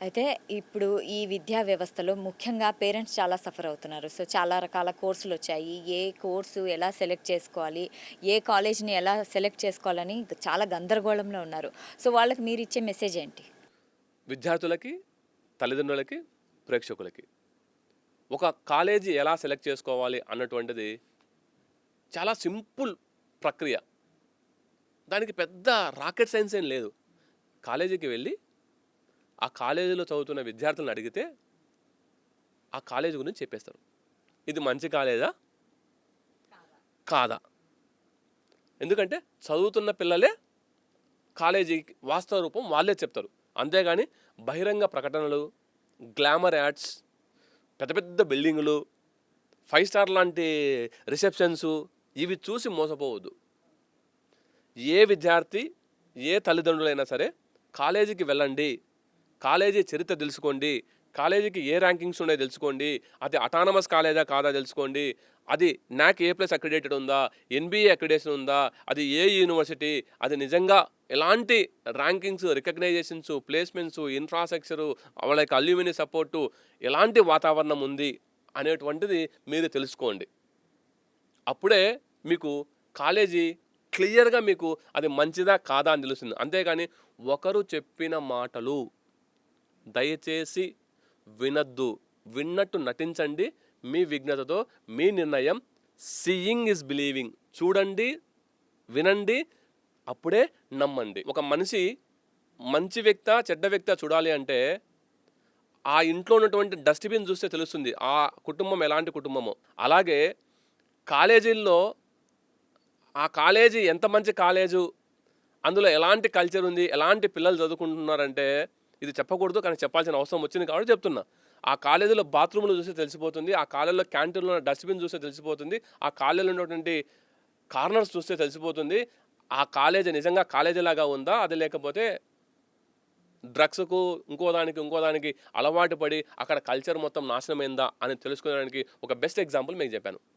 అయితే ఇప్పుడు ఈ విద్యా వ్యవస్థలో ముఖ్యంగా పేరెంట్స్ చాలా సఫర్ అవుతున్నారు. సో, చాలా రకాల కోర్సులొచ్చాయి. ఏ కోర్సు ఎలా సెలెక్ట్ చేసుకోవాలి? ఏ కాలేజ్‌ని ఎలా సెలెక్ట్ చేసుకోవాలని చాలా గందరగోళంలో ఉన్నారు. సో, వాళ్ళకి మీరిచ్చే మెసేజ్ ఏంటి? విద్యార్థులకి, తల్లిదండ్రులకి, ప్రేక్షకులకి. ఒక కాలేజీ ఎలా సెలెక్ట్ చేసుకోవాలి అన్నటువంటిది చాలా సింపుల్ ప్రక్రియ. దానికి పెద్ద రాకెట్ సైన్స్ ఏం లేదు. కాలేజీకి వెళ్ళి, ఆ కాలేజీలో చదువుతున్న విద్యార్థులను అడిగితే, ఆ కాలేజీ గురించి చెప్పేస్తారు. ఇది మంచి కాలేజా? కాదా? ఎందుకంటే చదువుతున్న పిల్లలే కాలేజీకి వాస్తవ రూపం వాళ్ళే చెప్తారు. అంతేగాని బహిరంగ ప్రకటనలు, గ్లామర్ యాడ్స్, పెద్ద పెద్ద బిల్డింగులు, 5 స్టార్ లాంటి రిసెప్షన్సు ఇవి చూసి మోసపోవద్దు. ఏ విద్యార్థి, ఏ తల్లిదండ్రులైనా సరే కాలేజీకి వెళ్ళండి, కాలేజీ చరిత్ర తెలుసుకోండి, కాలేజీకి ఏ ర్యాంకింగ్స్ ఉన్నాయో తెలుసుకోండి, అది అటానమస్ కాలేజా కాదా తెలుసుకోండి, అది నాక్ A+ అక్రిడేటెడ్ ఉందా, NBA అక్రిడేషన్ ఉందా, అది ఏ యూనివర్సిటీ, అది నిజంగా ఎలాంటి ర్యాంకింగ్స్, రికగ్నైజేషన్స్, ప్లేస్మెంట్స్, ఇన్ఫ్రాస్ట్రక్చరు, వాళ్ళ యొక్క అల్యూమిని సపోర్టు, ఎలాంటి వాతావరణం ఉంది అనేటువంటిది మీరు తెలుసుకోండి. అప్పుడే మీకు కాలేజీ క్లియర్గా మీకు అది మంచిదా కాదా అని తెలుస్తుంది. అంతేగాని ఒకరు చెప్పిన మాటలు దయచేసి వినద్దు. విన్నట్టు నటించండి. మీ విజ్ఞతతో మీ నిర్ణయం. Seeing is believing. చూడండి, వినండి, అప్పుడే నమ్మండి. ఒక మనిషి మంచి వ్యక్తా చెడ్డ వ్యక్తా చూడాలి అంటే ఆ ఇంట్లో ఉన్నటువంటి డస్ట్బిన్ చూస్తే తెలుస్తుంది ఆ కుటుంబం ఎలాంటి కుటుంబమో. అలాగే కాలేజీల్లో ఆ కాలేజీ ఎంత మంచి కాలేజు, అందులో ఎలాంటి కల్చర్ ఉంది, ఎలాంటి పిల్లలు చదువుకుంటున్నారంటే ఇది చెప్పకూడదు, కానీ చెప్పాల్సిన అవసరం వచ్చింది కాబట్టి చెప్తున్నా. ఆ కాలేజీలో బాత్రూములు చూస్తే తెలిసిపోతుంది, ఆ కాలేజీలో క్యాంటీన్లో డస్ట్బిన్ చూస్తే తెలిసిపోతుంది, ఆ కాలేజీలో ఉన్నటువంటి కార్నర్స్ చూస్తే తెలిసిపోతుంది ఆ కాలేజీ నిజంగా కాలేజీలాగా ఉందా, అది లేకపోతే డ్రగ్స్కు ఇంకో దానికి అలవాటు పడి అక్కడ కల్చర్ మొత్తం నాశనమైందా అని తెలుసుకోవడానికి ఒక బెస్ట్ ఎగ్జాంపుల్ మీకు చెప్పాను.